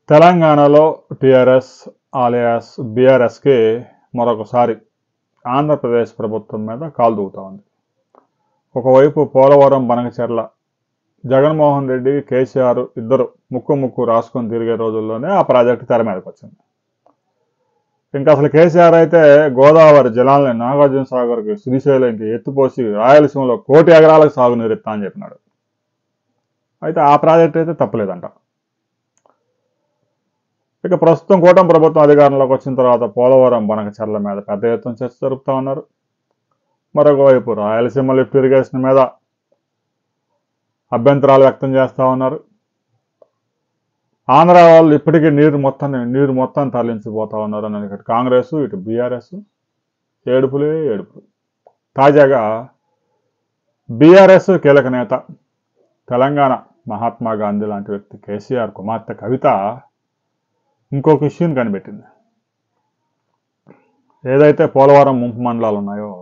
తెలంగాణలో TRS alias బీఆర్ఎస్కి మరొకసారి ఆంధ్రప్రదేశ్ ప్రభుత్వం మీద కాలు దూకుతా ఉంది. ఒకవైపు పోలవరం బనకచెర్ల జగన్మోహన్ రెడ్డి కేసీఆర్ ఇద్దరు ముక్కు రాసుకొని తిరిగే రోజుల్లోనే ఆ ప్రాజెక్టు తెర మీదకి వచ్చింది. ఇంకా అసలు కేసీఆర్ అయితే గోదావరి జలాల్ని నాగార్జున సాగర్కి శ్రీశైలంకి ఎత్తిపోసి రాయలసీమలో 1 కోటి ఎకరాలకు సాగునీరు ఇస్తా అని చెప్పినాడు. అయితే ఆ ప్రాజెక్ట్ అయితే తప్పలేదంట. ఇక ప్రస్తుతం కూటమి ప్రభుత్వం అధికారంలోకి వచ్చిన తర్వాత పోలవరం బనకచెర్ల మీద పెద్ద ఎత్తున చర్చ జరుపుతా ఉన్నారు. మరొకవైపు రాయలసీమ లిఫ్ట్ ఇరిగేషన్ మీద అభ్యంతరాలు వ్యక్తం చేస్తూ ఉన్నారు. ఆంధ్ర వాళ్ళు ఇప్పటికీ నీరు మొత్తం తరలించిపోతా ఉన్నారు అని ఇటు కాంగ్రెస్ ఇటు బీఆర్ఎస్ ఏడుపులే ఏడుపులు. తాజాగా బీఆర్ఎస్ కీలక నేత తెలంగాణ మహాత్మా గాంధీ లాంటి వ్యక్తి కేసీఆర్ కుమార్తె కవిత ఇంకొక ఇష్యూని కనిపెట్టింది. ఏదైతే పోలవరం ముంపు మండలాలు ఉన్నాయో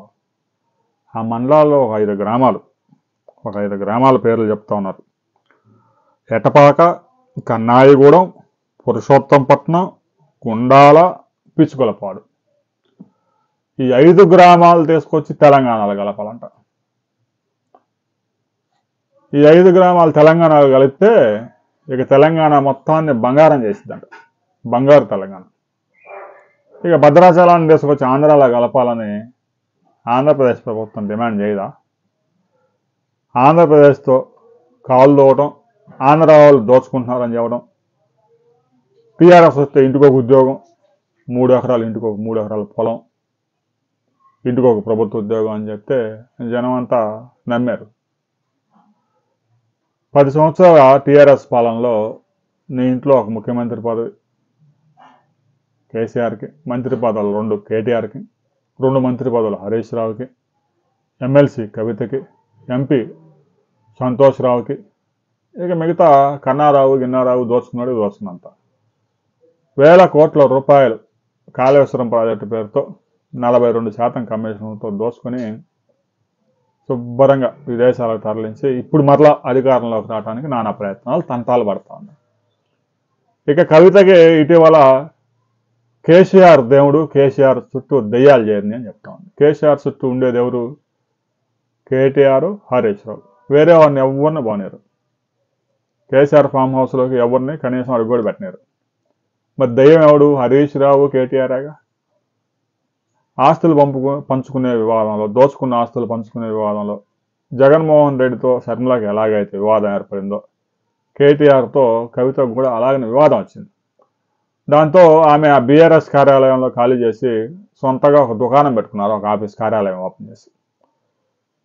ఆ మండలాల్లో ఒక 5 గ్రామాల పేర్లు చెప్తా ఉన్నారు. ఎటపాక, కన్నాయిగూడెం, పురుషోత్తంపట్నం, గుండాల, పిచ్చుకలపాడు. ఈ 5 గ్రామాలు తీసుకొచ్చి తెలంగాణలో కలపాలంట. ఈ 5 గ్రామాలు తెలంగాణలో కలిపితే ఇక తెలంగాణ మొత్తాన్ని బంగారం చేసిద్దంట. బంగారు తెలంగాణ. ఇక భద్రాచలాన్ని తీసుకొచ్చి ఆంధ్రాలో కలపాలని ఆంధ్రప్రదేశ్ ప్రభుత్వం డిమాండ్ చేయదా? ఆంధ్రప్రదేశ్తో కాలు దోవటం, ఆంధ్ర వాళ్ళు దోచుకుంటున్నారని చెప్పడం, టీఆర్ఎస్ వస్తే ఇంటికొక ఉద్యోగం, 3 ఎకరాలు ఇంటికొక 3 ఎకరాల పొలం, ఇంటికొక ప్రభుత్వ ఉద్యోగం అని చెప్తే జనం అంతా నమ్మారు. 10 సంవత్సరాల టీఆర్ఎస్ పాలనలో నీ ఇంట్లో ఒక ముఖ్యమంత్రి పదవి కేసీఆర్కి, మంత్రి పదవులు 2 కేటీఆర్కి, 2 మంత్రి పదవులు హరీష్ రావుకి, ఎమ్మెల్సీ కవితకి, ఎంపీ సంతోష్ రావుకి, ఇక మిగతా కన్నారావు గిన్నారావు దోచుకున్నంత 1000 కోట్ల రూపాయలు కాళేశ్వరం ప్రాజెక్టు పేరుతో 42% కమిషన్తో దోచుకొని శుభ్రంగా విదేశాలకు తరలించి ఇప్పుడు మరలా అధికారంలోకి రావడానికి నానా ప్రయత్నాలు తంటాలు పడతా ఉన్నాయి. ఇక కవితకి ఇటీవల కేసీఆర్ దేవుడు, కేసీఆర్ చుట్టూ దెయ్యాలు చేరింది అని చెప్తా ఉంది. కేసీఆర్ చుట్టూ ఉండేది ఎవరు? కేటీఆర్, హరీష్ రావు. వేరే వాడిని ఎవరిని బానేరు. కేసీఆర్ ఫామ్ హౌస్లోకి ఎవరిని కనీసం అడుగు కూడా పెట్టినారు. మరి దయ్యం ఎవడు? హరీష్ రావు, కేటీఆర్గా. ఆస్తులు పంచుకునే వివాదంలో, దోచుకున్న ఆస్తులు పంచుకునే వివాదంలో జగన్మోహన్ రెడ్డితో శర్మిలకి ఎలాగైతే వివాదం ఏర్పడిందో కేటీఆర్తో కవితకు కూడా అలాగనే వివాదం వచ్చింది. దాంతో ఆమె ఆ బీఆర్ఎస్ కార్యాలయంలో ఖాళీ చేసి సొంతగా ఒక దుకాణం పెట్టుకున్నారు, ఒక ఆఫీస్ కార్యాలయం ఓపెన్ చేసి.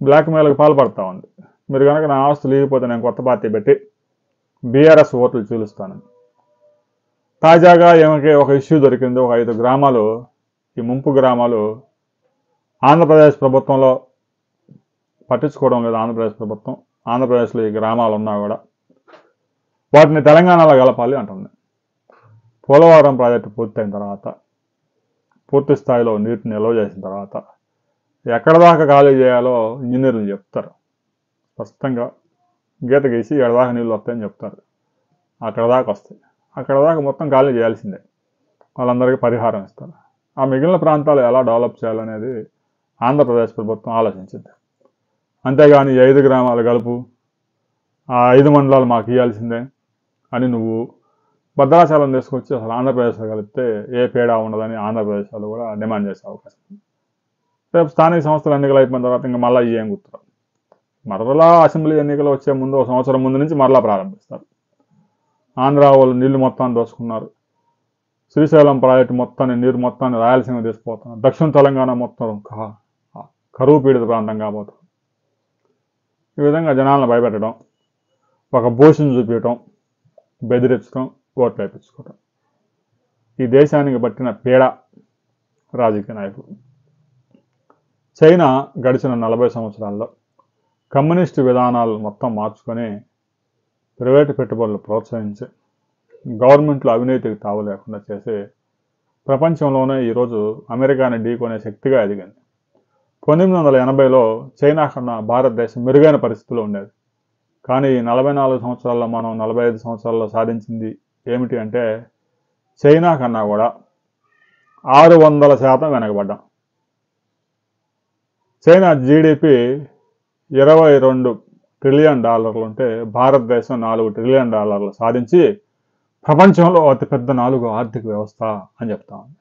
బ్లాక్మెయిల్కి పాల్పడతా ఉంది. మీరు కనుక నా ఆస్తులు లేకపోతే నేను కొత్త పార్టీ పెట్టి బీఆర్ఎస్ ఓట్లు చీలుస్తానని. తాజాగా ఏమకి ఒక ఇష్యూ దొరికింది. ఒక 5 గ్రామాలు, ఈ ముంపు గ్రామాలు ఆంధ్రప్రదేశ్ ప్రభుత్వంలో పట్టించుకోవడం లేదు. ఆంధ్రప్రదేశ్ ప్రభుత్వం ఆంధ్రప్రదేశ్లో ఈ గ్రామాలు ఉన్నా కూడా వాటిని తెలంగాణలో కలపాలి అంటుంది. పోలవరం ప్రాజెక్టు పూర్తయిన తర్వాత, పూర్తి స్థాయిలో నీటిని నిల్వ చేసిన తర్వాత ఎక్కడ దాకా ఖాళీ చేయాలో ఇంజనీర్లు చెప్తారు. స్పష్టంగా గీత గీసి ఎక్కడ దాకా నీళ్ళు వస్తాయని చెప్తారు. అక్కడ దాకా వస్తాయి. అక్కడ దాకా మొత్తం ఖాళీ చేయాల్సిందే. వాళ్ళందరికీ పరిహారం ఇస్తారు. ఆ మిగిలిన ప్రాంతాలు ఎలా డెవలప్ చేయాలనేది ఆంధ్రప్రదేశ్ ప్రభుత్వం ఆలోచించింది. అంతేగాని 5 గ్రామాలు కలుపు, ఆ 5 మండలాలు మాకు ఇవ్వాల్సిందే అని నువ్వు భద్రాచలం తీసుకొచ్చి అసలు ఆంధ్రప్రదేశ్లో కలిపితే ఏ పేడా ఉండదని ఆంధ్రప్రదేశ్ వాళ్ళు కూడా డిమాండ్ చేసే అవకాశం ఉంది. రేపు స్థానిక సంస్థల ఎన్నికలు అయిపోయిన తర్వాత ఇంకా మళ్ళీ ఏం గుర్తురావు. మరలా అసెంబ్లీ ఎన్నికలు వచ్చే ముందు 1 సంవత్సరం ముందు నుంచి మరలా ప్రారంభిస్తారు. ఆంధ్ర వాళ్ళు నీళ్లు మొత్తాన్ని దోచుకున్నారు. శ్రీశైలం ప్రాజెక్టు నీరు మొత్తాన్ని రాయలసీమ తీసుకుపోతున్నారు. దక్షిణ తెలంగాణ మొత్తం కరువు పీడిత ప్రాంతం కాబోతుంది. ఈ విధంగా జనాలను భయపెట్టడం, ఒక భూషిని చూపించడం, బెదిరించడం, ఓట్లు వేయించుకోవడం ఈ దేశానికి పట్టిన పీడ రాజకీయ నాయకులు. చైనా గడిచిన 40 సంవత్సరాల్లో కమ్యూనిస్టు విధానాలు మొత్తం మార్చుకొని ప్రైవేటు పెట్టుబడులు ప్రోత్సహించి గవర్నమెంట్లో అవినీతికి తావు లేకుండా చేసి ప్రపంచంలోనే ఈరోజు అమెరికాని ఢీకొనే శక్తిగా ఎదిగింది. 1980లో చైనా కన్నా భారతదేశం మెరుగైన పరిస్థితిలో ఉండేది. కానీ 44 సంవత్సరాల్లో మనం 45 సంవత్సరాల్లో సాధించింది ఏమిటి అంటే చైనా కన్నా కూడా 600% వెనకబడ్డాం. చైనా జీడిపి $22 ట్రిలియన్ ఉంటే భారతదేశం $4 ట్రిలియన్ సాధించి ప్రపంచంలో అతిపెద్ద 4వ ఆర్థిక వ్యవస్థ అని చెప్తా ఉంది.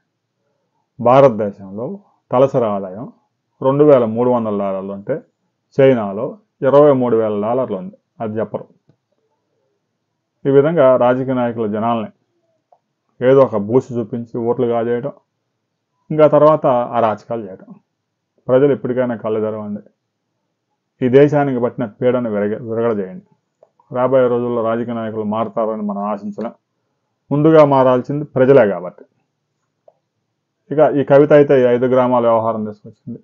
భారతదేశంలో తలసరి ఆదాయం $2,300 ఉంటే చైనాలో $23,000 ఉంది. అది చెప్పరు. ఈ విధంగా రాజకీయ నాయకుల జనాల్ని ఏదో ఒక బూసి చూపించి ఓట్లు కాజేయడం, ఇంకా తర్వాత అరాచకాలు చేయడం. ప్రజలు ఎప్పటికైనా కళ్ళు తెరవండి. ఈ దేశానికి పట్టిన పీడను విరగడజేయండి. రాబోయే రోజుల్లో రాజకీయ నాయకులు మారుతారని మనం ఆశించలేం. ముందుగా మారాల్సింది ప్రజలే కాబట్టి. ఇక ఈ కవిత అయితే ఈ 5 గ్రామాల వ్యవహారం తీసుకొచ్చింది.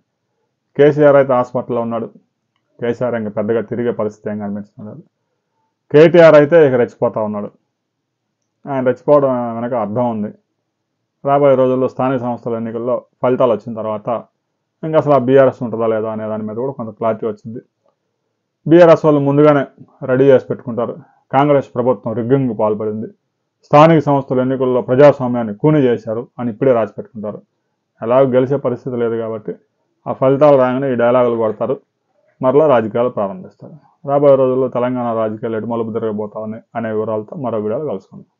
కేసీఆర్ అయితే హాస్పిటల్లో ఉన్నాడు. కేసీఆర్ ఇంకా పెద్దగా తిరిగే పరిస్థితి ఏం కనిపించున్నాడు. కేటీఆర్ అయితే ఇక రెచ్చిపోతా ఉన్నాడు. ఆయన రెచ్చిపోవడం వెనక అర్థం ఉంది. రాబోయే రోజుల్లో స్థానిక సంస్థల ఎన్నికల్లో ఫలితాలు వచ్చిన తర్వాత ఇంకా అసలు ఆ బీఆర్ఎస్ ఉంటుందా లేదా అనే దాని మీద కూడా కొంత క్లారిటీ వచ్చింది. బీఆర్ఎస్ వాళ్ళు ముందుగానే రెడీ చేసి పెట్టుకుంటారు. కాంగ్రెస్ ప్రభుత్వం రిగ్గింగ్కు పాల్పడింది, స్థానిక సంస్థల ఎన్నికల్లో ప్రజాస్వామ్యాన్ని కూని చేశారు అని ఇప్పుడే రాసి పెట్టుకుంటారు. ఎలాగో గెలిచే పరిస్థితి లేదు కాబట్టి ఆ ఫలితాలు రాగానే ఈ డైలాగులు కొడతారు, మరలా రాజకీయాలు ప్రారంభిస్తారు. రాబోయే రోజుల్లో తెలంగాణ రాజకీయాలు ఎటు మలుపు తిరగబోతాయని అనే వివరాలతో మరో వీడియోలో కలుసుకుందాం.